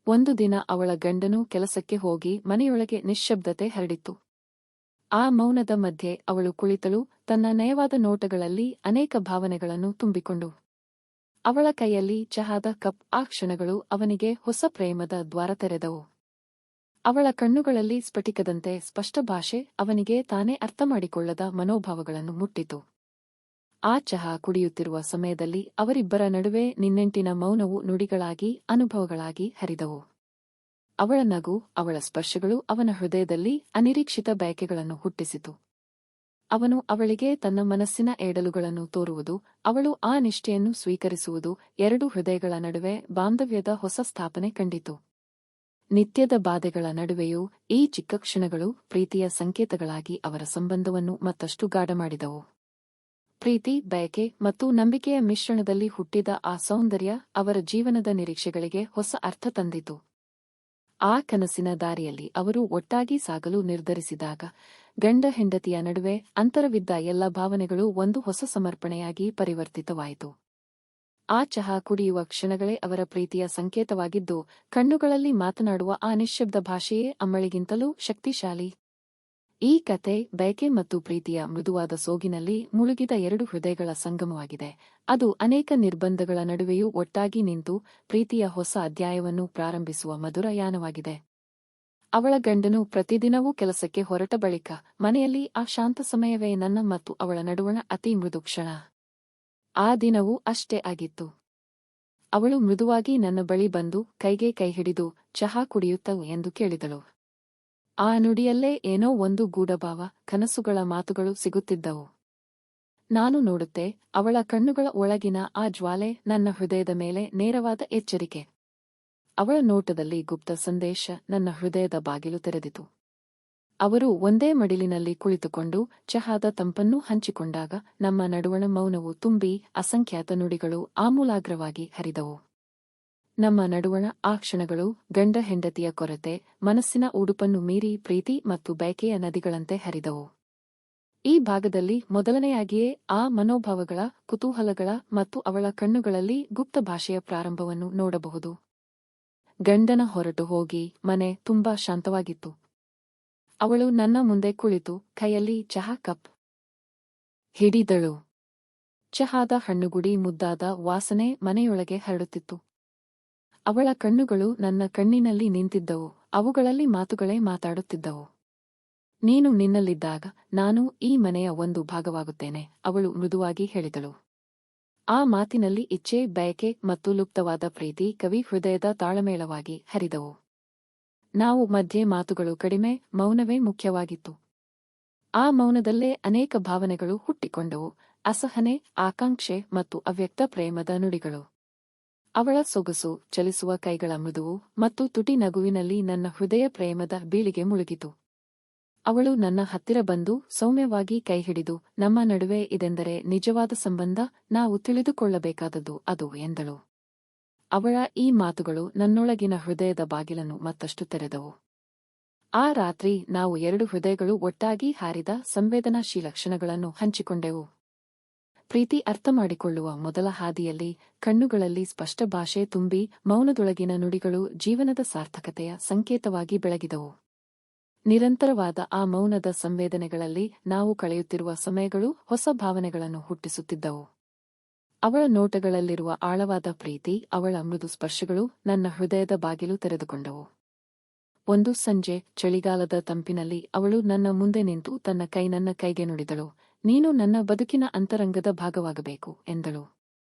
ಒಂದು ದಿನ ಅವಳ ಗಂಡನು ಕೆಲಸಕ್ಕೆ ಹೋಗಿ ಮನೆಯೊಳಗೆ ನಿಶ್ಶಬ್ದತೆ ಹರಡಿತು. ಆ ಮೌನದ ಮಧ್ಯೆ ಅವಳು ಕುಳಿತಳು, ತನ್ನ ನಯವಾದ ನೋಟಗಳಲ್ಲಿ ಅನೇಕ ಭಾವನೆಗಳನ್ನು ತುಂಬಿಕೊಂಡು. ಅವಳ ಕೈಯಲ್ಲಿ ಚಹಾದ ಕಪ್. ಆ ಕ್ಷಣಗಳು ಅವನಿಗೆ ಹೊಸ ಪ್ರೇಮದ ದ್ವಾರ ತೆರೆದವು. ಅವಳ ಕಣ್ಣುಗಳಲ್ಲಿ ಸ್ಫಟಿಕದಂತೆ ಸ್ಪಷ್ಟ ಭಾಷೆ ಅವನಿಗೆ ತಾನೇ ಅರ್ಥಮಾಡಿಕೊಳ್ಳದ ಮನೋಭಾವಗಳನ್ನು ಮುಟ್ಟಿತು. ಆ ಚಹಾ ಕುಡಿಯುತ್ತಿರುವ ಸಮಯದಲ್ಲಿ ಅವರಿಬ್ಬರ ನಡುವೆ ನಿನ್ನೆಂಟಿನ ಮೌನವು ನುಡಿಗಳಾಗಿ ಅನುಭವಗಳಾಗಿ ಹರಿದವು. ಅವಳ ನಗು, ಅವಳ ಸ್ಪರ್ಶಗಳು ಅವನ ಹೃದಯದಲ್ಲಿ ಅನಿರೀಕ್ಷಿತ ಬಯಕೆಗಳನ್ನು ಹುಟ್ಟಿಸಿತು. ಅವನು ಅವಳಿಗೆ ತನ್ನ ಮನಸ್ಸಿನ ಏಡಲುಗಳನ್ನು ತೋರುವುದು, ಅವಳು ಆ ನಿಷ್ಠೆಯನ್ನು ಸ್ವೀಕರಿಸುವುದು, ಎರಡೂ ಹೃದಯಗಳ ನಡುವೆ ಬಾಂಧವ್ಯದ ಹೊಸ ಸ್ಥಾಪನೆ ಕಂಡಿತು. ನಿತ್ಯದ ಬಾಧೆಗಳ ನಡುವೆಯೂ ಈ ಚಿಕ್ಕ ಕ್ಷಣಗಳು ಪ್ರೀತಿಯ ಸಂಕೇತಗಳಾಗಿ ಅವರ ಸಂಬಂಧವನ್ನು ಮತ್ತಷ್ಟು ಗಾಢ ಮಾಡಿದವು. ಪ್ರೀತಿ, ಬಯಕೆ ಮತ್ತು ನಂಬಿಕೆಯ ಮಿಶ್ರಣದಲ್ಲಿ ಹುಟ್ಟಿದ ಆ ಸೌಂದರ್ಯ ಅವರ ಜೀವನದ ನಿರೀಕ್ಷೆಗಳಿಗೆ ಹೊಸ ಅರ್ಥ ತಂದಿತು. ಆ ಕನಸಿನ ದಾರಿಯಲ್ಲಿ ಅವರು ಒಟ್ಟಾಗಿ ಸಾಗಲು ನಿರ್ಧರಿಸಿದಾಗ ಗಂಡ ಹೆಂಡತಿಯ ನಡುವೆ ಅಂತರವಿದ್ದ ಎಲ್ಲ ಭಾವನೆಗಳು ಒಂದು ಹೊಸ ಸಮರ್ಪಣೆಯಾಗಿ ಪರಿವರ್ತಿತವಾಯಿತು. ಆ ಚಹಾ ಕುಡಿಯುವ ಕ್ಷಣಗಳೇ ಅವರ ಪ್ರೀತಿಯ ಸಂಕೇತವಾಗಿದ್ದು, ಕಣ್ಣುಗಳಲ್ಲಿ ಮಾತನಾಡುವ ಆ ನಿಶ್ಶಬ್ದ ಭಾಷೆಯೇ ಅಮ್ಮಳಿಗಿಂತಲೂ ಶಕ್ತಿಶಾಲಿ. ಈ ಕತೆ ಬಯಕೆ ಮತ್ತು ಪ್ರೀತಿಯ ಮೃದುವಾದ ಸೋಗಿನಲ್ಲಿ ಮುಳುಗಿದ ಎರಡು ಹೃದಯಗಳ ಸಂಗಮವಾಗಿದೆ. ಅದು ಅನೇಕ ನಿರ್ಬಂಧಗಳ ನಡುವೆಯೂ ಒಟ್ಟಾಗಿ ನಿಂತು ಪ್ರೀತಿಯ ಹೊಸ ಅಧ್ಯಾಯವನ್ನು ಪ್ರಾರಂಭಿಸುವ ಮಧುರ ಯಾನವಾಗಿದೆ. ಅವಳ ಗಂಡನು ಪ್ರತಿದಿನವೂ ಕೆಲಸಕ್ಕೆ ಹೊರಟ ಬಳಿಕ ಮನೆಯಲ್ಲಿ ಆ ಶಾಂತ ಸಮಯವೇ ನನ್ನ ಮತ್ತು ಅವಳ ನಡುವಣ ಅತಿ ಮೃದು ಕ್ಷಣ. ಆ ದಿನವೂ ಅಷ್ಟೇ ಆಗಿತ್ತು. ಅವಳು ಮೃದುವಾಗಿ ನನ್ನ ಬಳಿ ಬಂದು ಕೈಗೆ ಕೈ ಹಿಡಿದು ಚಹಾ ಕುಡಿಯುತ್ತವು ಎಂದು ಕೇಳಿದಳು. ಆ ನುಡಿಯಲ್ಲೇ ಏನೋ ಒಂದು ಗೂಢಭಾವ, ಕನಸುಗಳ ಮಾತುಗಳು ಸಿಗುತ್ತಿದ್ದವು. ನಾನು ನೋಡುತ್ತೆ, ಅವಳ ಕಣ್ಣುಗಳ ಒಳಗಿನ ಆ ಜ್ವಾಲೆ ನನ್ನ ಹೃದಯದ ಮೇಲೆ ನೇರವಾದ ಎಚ್ಚರಿಕೆ. ಅವಳ ನೋಟದಲ್ಲಿ ಗುಪ್ತ ಸಂದೇಶ. ನನ್ನ ಹೃದಯದ ಬಾಗಿಲು ತೆರೆದಿತು. ಅವರು ಒಂದೇ ಮಡಿಲಿನಲ್ಲಿ ಕುಳಿತುಕೊಂಡು ಚಹಾದ ತಂಪನ್ನು ಹಂಚಿಕೊಂಡಾಗ ನಮ್ಮ ನಡುವಣ ಮೌನವು ತುಂಬಿ ಅಸಂಖ್ಯಾತ ನುಡಿಗಳು ಆಮೂಲಾಗ್ರವಾಗಿ ಹರಿದವು. ನಮ್ಮ ನಡುವಣ ಆ ಕ್ಷಣಗಳು ಗಂಡ ಹೆಂಡತಿಯ ಕೊರತೆ, ಮನಸ್ಸಿನ ಉಡುಪನ್ನು ಮೀರಿ ಪ್ರೀತಿ ಮತ್ತು ಬಯಕೆಯ ನದಿಗಳಂತೆ ಹರಿದವು. ಈ ಭಾಗದಲ್ಲಿ ಮೊದಲನೆಯಾಗಿಯೇ ಆ ಮನೋಭಾವಗಳ, ಕುತೂಹಲಗಳ ಮತ್ತು ಅವಳ ಕಣ್ಣುಗಳಲ್ಲಿ ಗುಪ್ತ ಭಾಷೆಯ ಪ್ರಾರಂಭವನ್ನು ನೋಡಬಹುದು. ಗಂಡನ ಹೊರಟು ಹೋಗಿ ಮನೆ ತುಂಬಾ ಶಾಂತವಾಗಿತ್ತು. ಅವಳು ನನ್ನ ಮುಂದೆ ಕುಳಿತು ಕೈಯಲ್ಲಿ ಚಹಾ ಕಪ್ ಹಿಡಿದಳು. ಚಹಾದ ಹಣ್ಣುಗುಡಿ ಮುದ್ದಾದ ವಾಸನೆ ಮನೆಯೊಳಗೆ ಹರಡುತ್ತಿತ್ತು. ಅವಳ ಕಣ್ಣುಗಳು ನನ್ನ ಕಣ್ಣಿನಲ್ಲಿ ನಿಂತಿದ್ದವು, ಅವುಗಳಲ್ಲಿ ಮಾತುಗಳೇ ಮಾತಾಡುತ್ತಿದ್ದವು. ನೀನು ನಿನ್ನಲ್ಲಿದ್ದಾಗ ನಾನು ಈ ಮನೆಯ ಒಂದು ಭಾಗವಾಗುತ್ತೇನೆ, ಅವಳು ಮೃದುವಾಗಿ ಹೇಳಿದಳು. ಆ ಮಾತಿನಲ್ಲಿ ಇಚ್ಛೆ, ಬಯಕೆ ಮತ್ತು ಲುಪ್ತವಾದ ಪ್ರೀತಿ ಕವಿ ಹೃದಯದ ತಾಳಮೇಳವಾಗಿ ಹರಿದವು. ನಾವು ಮಧ್ಯೆ ಮಾತುಗಳು ಕಡಿಮೆ, ಮೌನವೇ ಮುಖ್ಯವಾಗಿತ್ತು. ಆ ಮೌನದಲ್ಲೇ ಅನೇಕ ಭಾವನೆಗಳು ಹುಟ್ಟಿಕೊಂಡವು, ಅಸಹನೆ, ಆಕಾಂಕ್ಷೆ ಮತ್ತು ಅವ್ಯಕ್ತ ಪ್ರೇಮದ ನುಡಿಗಳು. ಅವಳ ಸೊಗಸು, ಚಲಿಸುವ ಕೈಗಳ ಮೃದುವು ಮತ್ತು ತುಟಿ ನಗುವಿನಲ್ಲಿ ನನ್ನ ಹೃದಯ ಪ್ರೇಮದ ಬೀಳಿಗೆ ಮುಳುಗಿತು. ಅವಳು ನನ್ನ ಹತ್ತಿರ ಬಂದು ಸೌಮ್ಯವಾಗಿ ಕೈ ಹಿಡಿದು, ನಮ್ಮ ನಡುವೆ ಇದೆಂದರೆ ನಿಜವಾದ ಸಂಬಂಧ, ನಾವು ತಿಳಿದುಕೊಳ್ಳಬೇಕಾದದ್ದು ಅದು ಎಂದಳು. ಅವಳ ಈ ಮಾತುಗಳು ನನ್ನೊಳಗಿನ ಹೃದಯದ ಬಾಗಿಲನ್ನು ಮತ್ತಷ್ಟು ತೆರೆದವು. ಆ ರಾತ್ರಿ ನಾವು ಎರಡು ಹೃದಯಗಳು ಒಟ್ಟಾಗಿ ಹಾರಿದ ಸಂವೇದನಾಶೀಲ ಕ್ಷಣಗಳನ್ನು ಹಂಚಿಕೊಂಡೆವು. ಪ್ರೀತಿ ಅರ್ಥಮಾಡಿಕೊಳ್ಳುವ ಮೊದಲ ಹಾದಿಯಲ್ಲಿ ಕಣ್ಣುಗಳಲ್ಲಿ ಸ್ಪಷ್ಟ ಭಾಷೆ ತುಂಬಿ ಮೌನದೊಳಗಿನ ನುಡಿಗಳು ಜೀವನದ ಸಾರ್ಥಕತೆಯ ಸಂಕೇತವಾಗಿ ಬೆಳಗಿದವು. ನಿರಂತರವಾದ ಆ ಮೌನದ ಸಂವೇದನೆಗಳಲ್ಲಿ ನಾವು ಕಳೆಯುತ್ತಿರುವ ಸಮಯಗಳು ಹೊಸ ಭಾವನೆಗಳನ್ನು ಹುಟ್ಟಿಸುತ್ತಿದ್ದವು. ಅವಳ ನೋಟಗಳಲ್ಲಿರುವ ಆಳವಾದ ಪ್ರೀತಿ, ಅವಳ ಮೃದು ಸ್ಪರ್ಶಗಳು ನನ್ನ ಹೃದಯದ ಬಾಗಿಲು ತೆರೆದುಕೊಂಡವು. ಒಂದು ಸಂಜೆ ಚಳಿಗಾಲದ ತಂಪಿನಲ್ಲಿ ಅವಳು ನನ್ನ ಮುಂದೆ ನಿಂತು ತನ್ನ ಕೈ ನನ್ನ ಕೈಗೆ ನುಡಿದಳು, ನೀನು ನನ್ನ ಬದುಕಿನ ಅಂತರಂಗದ ಭಾಗವಾಗಬೇಕು ಎಂದಳು.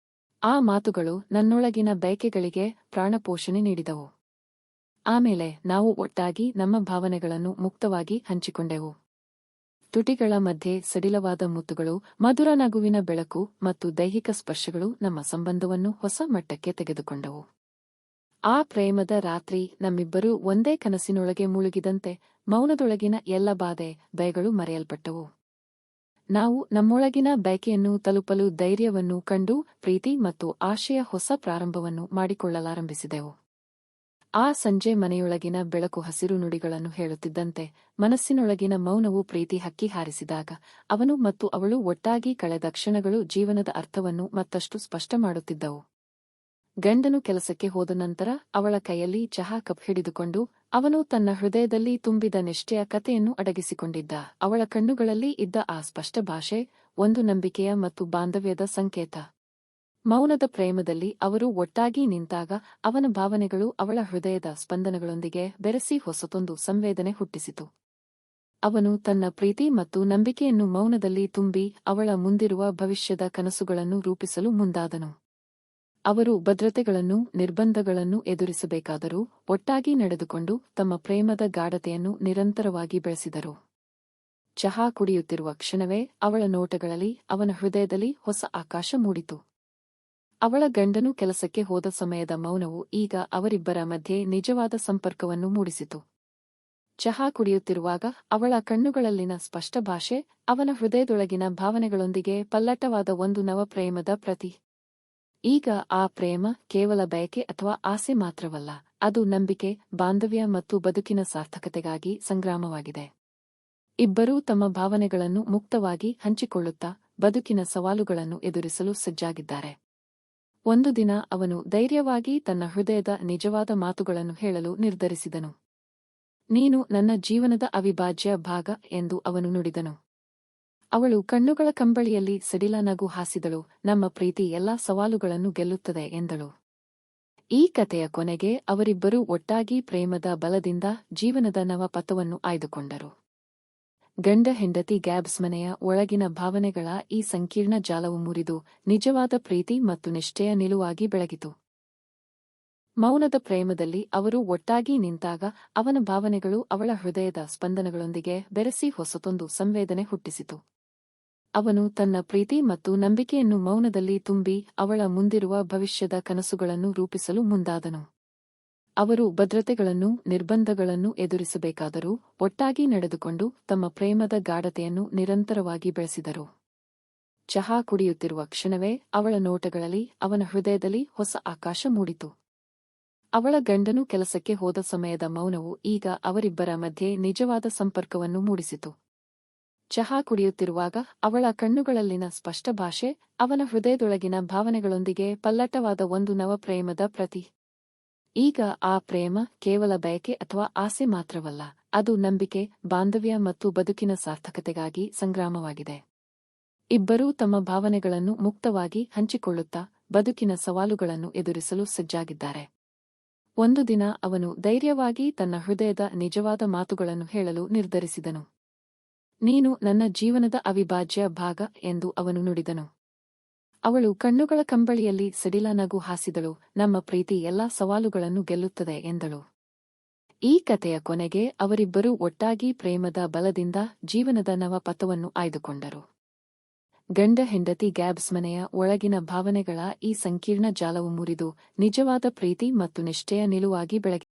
ಆ ಮಾತುಗಳು ನನ್ನೊಳಗಿನ ಬಯಕೆಗಳಿಗೆ ಪ್ರಾಣಪೋಷಣೆ ನೀಡಿದವು. ಆಮೇಲೆ ನಾವು ಒಟ್ಟಾಗಿ ನಮ್ಮ ಭಾವನೆಗಳನ್ನು ಮುಕ್ತವಾಗಿ ಹಂಚಿಕೊಂಡೆವು. ತುಟಿಗಳ ಮಧ್ಯೆ ಸಡಿಲವಾದ ಮುತ್ತುಗಳು, ಮಧುರ ನಗುವಿನ ಬೆಳಕು ಮತ್ತು ದೈಹಿಕ ಸ್ಪರ್ಶಗಳು ನಮ್ಮ ಸಂಬಂಧವನ್ನು ಹೊಸ ಮಟ್ಟಕ್ಕೆ ತೆಗೆದುಕೊಂಡವು. ಆ ಪ್ರೇಮದ ರಾತ್ರಿ ನಮ್ಮಿಬ್ಬರೂ ಒಂದೇ ಕನಸಿನೊಳಗೆ ಮುಳುಗಿದಂತೆ ಮೌನದೊಳಗಿನ ಎಲ್ಲ ಬಾಧೆ, ಭಯಗಳು ಮರೆಯಲ್ಪಟ್ಟವು. ನಾವು ನಮ್ಮೊಳಗಿನ ಬಯಕೆಯನ್ನು ತಲುಪಲು ಧೈರ್ಯವನ್ನು ಕಂಡು ಪ್ರೀತಿ ಮತ್ತು ಆಶೆಯ ಹೊಸ ಪ್ರಾರಂಭವನ್ನು ಮಾಡಿಕೊಳ್ಳಲಾರಂಭಿಸಿದೆವು. ಆ ಸಂಜೆ ಮನೆಯೊಳಗಿನ ಬೆಳಕು ಹಸಿರು ನುಡಿಗಳನ್ನು ಹೇಳುತ್ತಿದ್ದಂತೆ ಮನಸ್ಸಿನೊಳಗಿನ ಮೌನವು ಪ್ರೀತಿ ಹಕ್ಕಿ ಹಾರಿಸಿದಾಗ ಅವನು ಮತ್ತು ಅವಳು ಒಟ್ಟಾಗಿ ಕಳೆದ ಕ್ಷಣಗಳು ಜೀವನದ ಅರ್ಥವನ್ನು ಮತ್ತಷ್ಟು ಸ್ಪಷ್ಟ ಮಾಡುತ್ತಿದ್ದವು. ಗಂಡನು ಕೆಲಸಕ್ಕೆ ಹೋದ ನಂತರ ಅವಳ ಕೈಯಲ್ಲಿ ಚಹಾ ಕಪ್ ಹಿಡಿದುಕೊಂಡು ಅವನು ತನ್ನ ಹೃದಯದಲ್ಲಿ ತುಂಬಿದ ನಿಷ್ಠೆಯ ಕಥೆಯನ್ನು ಅಡಗಿಸಿಕೊಂಡಿದ್ದ. ಅವಳ ಕಣ್ಣುಗಳಲ್ಲಿ ಇದ್ದ ಆ ಸ್ಪಷ್ಟ ಭಾಷೆ ಒಂದು ನಂಬಿಕೆಯ ಮತ್ತು ಬಾಂಧವ್ಯದ ಸಂಕೇತ. ಮೌನದ ಪ್ರೇಮದಲ್ಲಿ ಅವರು ಒಟ್ಟಾಗಿ ನಿಂತಾಗ ಅವನ ಭಾವನೆಗಳು ಅವಳ ಹೃದಯದ ಸ್ಪಂದನಗಳೊಂದಿಗೆ ಬೆರೆಸಿ ಹೊಸತೊಂದು ಸಂವೇದನೆ ಹುಟ್ಟಿಸಿತು. ಅವನು ತನ್ನ ಪ್ರೀತಿ ಮತ್ತು ನಂಬಿಕೆಯನ್ನು ಮೌನದಲ್ಲಿ ತುಂಬಿ ಅವಳ ಮುಂದಿರುವ ಭವಿಷ್ಯದ ಕನಸುಗಳನ್ನು ರೂಪಿಸಲು ಮುಂದಾದನು. ಅವರು ಭದ್ರತೆಗಳನ್ನು ನಿರ್ಬಂಧಗಳನ್ನು ಎದುರಿಸಬೇಕಾದರೂ ಒಟ್ಟಾಗಿ ನಡೆದುಕೊಂಡು ತಮ್ಮ ಪ್ರೇಮದ ಗಾಢತೆಯನ್ನು ನಿರಂತರವಾಗಿ ಬೆಳೆಸಿದರು. ಚಹಾ ಕುಡಿಯುತ್ತಿರುವ ಕ್ಷಣವೇ ಅವಳ ನೋಟಗಳಲ್ಲಿ ಅವನ ಹೃದಯದಲ್ಲಿ ಹೊಸ ಆಕಾಶ ಮೂಡಿತು. ಅವಳ ಗಂಡನು ಕೆಲಸಕ್ಕೆ ಹೋದ ಸಮಯದ ಮೌನವು ಈಗ ಅವರಿಬ್ಬರ ಮಧ್ಯೆ ನಿಜವಾದ ಸಂಪರ್ಕವನ್ನು ಮೂಡಿಸಿತು. ಚಹಾ ಕುಡಿಯುತ್ತಿರುವಾಗ ಅವಳ ಕಣ್ಣುಗಳಲ್ಲಿನ ಸ್ಪಷ್ಟ ಭಾಷೆ ಅವನ ಹೃದಯದೊಳಗಿನ ಭಾವನೆಗಳೊಂದಿಗೆ ಪಲ್ಲಟವಾದ ಒಂದು ನವ ಪ್ರೇಮದ ಪ್ರತಿ. ಈಗ ಆ ಪ್ರೇಮ ಕೇವಲ ಬಯಕೆ ಅಥವಾ ಆಸೆ ಮಾತ್ರವಲ್ಲ, ಅದು ನಂಬಿಕೆ, ಬಾಂಧವ್ಯ ಮತ್ತು ಬದುಕಿನ ಸಾರ್ಥಕತೆಗಾಗಿ ಸಂಗ್ರಾಮವಾಗಿದೆ. ಇಬ್ಬರೂ ತಮ್ಮ ಭಾವನೆಗಳನ್ನು ಮುಕ್ತವಾಗಿ ಹಂಚಿಕೊಳ್ಳುತ್ತಾ ಬದುಕಿನ ಸವಾಲುಗಳನ್ನು ಎದುರಿಸಲು ಸಜ್ಜಾಗಿದ್ದಾರೆ. ಒಂದು ದಿನ ಅವನು ಧೈರ್ಯವಾಗಿ ತನ್ನ ಹೃದಯದ ನಿಜವಾದ ಮಾತುಗಳನ್ನು ಹೇಳಲು ನಿರ್ಧರಿಸಿದನು. ನೀನು ನನ್ನ ಜೀವನದ ಅವಿಭಾಜ್ಯ ಭಾಗ ಎಂದು ಅವನು ನುಡಿದನು. ಅವಳು ಕಣ್ಣುಗಳ ಕಂಬಳಿಯಲ್ಲಿ ಸಡಿಲ ನಗು ಹಾಸಿದಳು. ನಮ್ಮ ಪ್ರೀತಿ ಎಲ್ಲಾ ಸವಾಲುಗಳನ್ನು ಗೆಲ್ಲುತ್ತದೆ ಎಂದಳು. ಈ ಕಥೆಯ ಕೊನೆಗೆ ಅವರಿಬ್ಬರೂ ಒಟ್ಟಾಗಿ ಪ್ರೇಮದ ಬಲದಿಂದ ಜೀವನದ ನವ ಪಥವನ್ನು ಆಯ್ದುಕೊಂಡರು. ಗಂಡ ಹೆಂಡತಿ ಗ್ಯಾಬ್ಸ್ ಮನೆಯ ಒಳಗಿನ ಭಾವನೆಗಳ ಈ ಸಂಕೀರ್ಣ ಜಾಲವು ಮುರಿದು ನಿಜವಾದ ಪ್ರೀತಿ ಮತ್ತು ನಿಷ್ಠೆಯ ನಿಲುವಾಗಿ ಬೆಳಗಿತು. ಮೌನದ ಪ್ರೇಮದಲ್ಲಿ ಅವರು ಒಟ್ಟಾಗಿ ನಿಂತಾಗ ಅವನ ಭಾವನೆಗಳು ಅವಳ ಹೃದಯದ ಸ್ಪಂದನಗಳೊಂದಿಗೆ ಬೆರೆಸಿ ಹೊಸತೊಂದು ಸಂವೇದನೆ ಹುಟ್ಟಿಸಿತು. ಅವನು ತನ್ನ ಪ್ರೀತಿ ಮತ್ತು ನಂಬಿಕೆಯನ್ನು ಮೌನದಲ್ಲಿ ತುಂಬಿ ಅವಳ ಮುಂದಿರುವ ಭವಿಷ್ಯದ ಕನಸುಗಳನ್ನು ರೂಪಿಸಲು ಮುಂದಾದನು. ಅವರು ಭದ್ರತೆಗಳನ್ನು ನಿರ್ಬಂಧಗಳನ್ನು ಎದುರಿಸಬೇಕಾದರೂ ಒಟ್ಟಾಗಿ ನಡೆದುಕೊಂಡು ತಮ್ಮ ಪ್ರೇಮದ ಗಾಢತೆಯನ್ನು ನಿರಂತರವಾಗಿ ಬೆಳೆಸಿದರು. ಚಹಾ ಕುಡಿಯುತ್ತಿರುವ ಕ್ಷಣವೇ ಅವಳ ನೋಟಗಳಲ್ಲಿ ಅವನ ಹೃದಯದಲ್ಲಿ ಹೊಸ ಆಕಾಶ ಮೂಡಿತು. ಅವಳ ಗಂಡನು ಕೆಲಸಕ್ಕೆ ಹೋದ ಸಮಯದ ಮೌನವು ಈಗ ಅವರಿಬ್ಬರ ಮಧ್ಯೆ ನಿಜವಾದ ಸಂಪರ್ಕವನ್ನು ಮೂಡಿಸಿತು. ಚಹಾ ಕುಡಿಯುತ್ತಿರುವಾಗ ಅವಳ ಕಣ್ಣುಗಳಲ್ಲಿನ ಸ್ಪಷ್ಟ ಭಾಷೆ ಅವನ ಹೃದಯದೊಳಗಿನ ಭಾವನೆಗಳೊಂದಿಗೆ ಪಲ್ಲಟವಾದ ಒಂದು ನವ ಪ್ರೇಮದ ಪ್ರತಿ. ಈಗ ಆ ಪ್ರೇಮ ಕೇವಲ ಬಯಕೆ ಅಥವಾ ಆಸೆ ಮಾತ್ರವಲ್ಲ, ಅದು ನಂಬಿಕೆ, ಬಾಂಧವ್ಯ ಮತ್ತು ಬದುಕಿನ ಸಾರ್ಥಕತೆಗಾಗಿ ಸಂಗ್ರಾಮವಾಗಿದೆ. ಇಬ್ಬರೂ ತಮ್ಮ ಭಾವನೆಗಳನ್ನು ಮುಕ್ತವಾಗಿ ಹಂಚಿಕೊಳ್ಳುತ್ತಾ ಬದುಕಿನ ಸವಾಲುಗಳನ್ನು ಎದುರಿಸಲು ಸಜ್ಜಾಗಿದ್ದಾರೆ. ಒಂದು ದಿನ ಅವನು ಧೈರ್ಯವಾಗಿ ತನ್ನ ಹೃದಯದ ನಿಜವಾದ ಮಾತುಗಳನ್ನು ಹೇಳಲು ನಿರ್ಧರಿಸಿದನು. ನೀನು ನನ್ನ ಜೀವನದ ಅವಿಭಾಜ್ಯ ಭಾಗ ಎಂದು ಅವನು ನುಡಿದನು. ಅವಳು ಕಣ್ಣುಗಳ ಕಂಬಳಿಯಲ್ಲಿ ಸಡಿಲ ನಗು ಹಾಸಿದಳು. ನಮ್ಮ ಪ್ರೀತಿ ಎಲ್ಲಾ ಸವಾಲುಗಳನ್ನು ಗೆಲ್ಲುತ್ತದೆ ಎಂದಳು. ಈ ಕಥೆಯ ಕೊನೆಗೆ ಅವರಿಬ್ಬರೂ ಒಟ್ಟಾಗಿ ಪ್ರೇಮದ ಬಲದಿಂದ ಜೀವನದ ನವ ಪಥವನ್ನು ಆಯ್ದುಕೊಂಡರು. ಗಂಡ ಹೆಂಡತಿ ಗ್ಯಾಬ್ಸ್ ಮನೆಯ ಒಳಗಿನ ಭಾವನೆಗಳ ಈ ಸಂಕೀರ್ಣ ಜಾಲವು ಮುರಿದು ನಿಜವಾದ ಪ್ರೀತಿ ಮತ್ತು ನಿಷ್ಠೆಯ ನಿಲುವಾಗಿ ಬೆಳಗಿ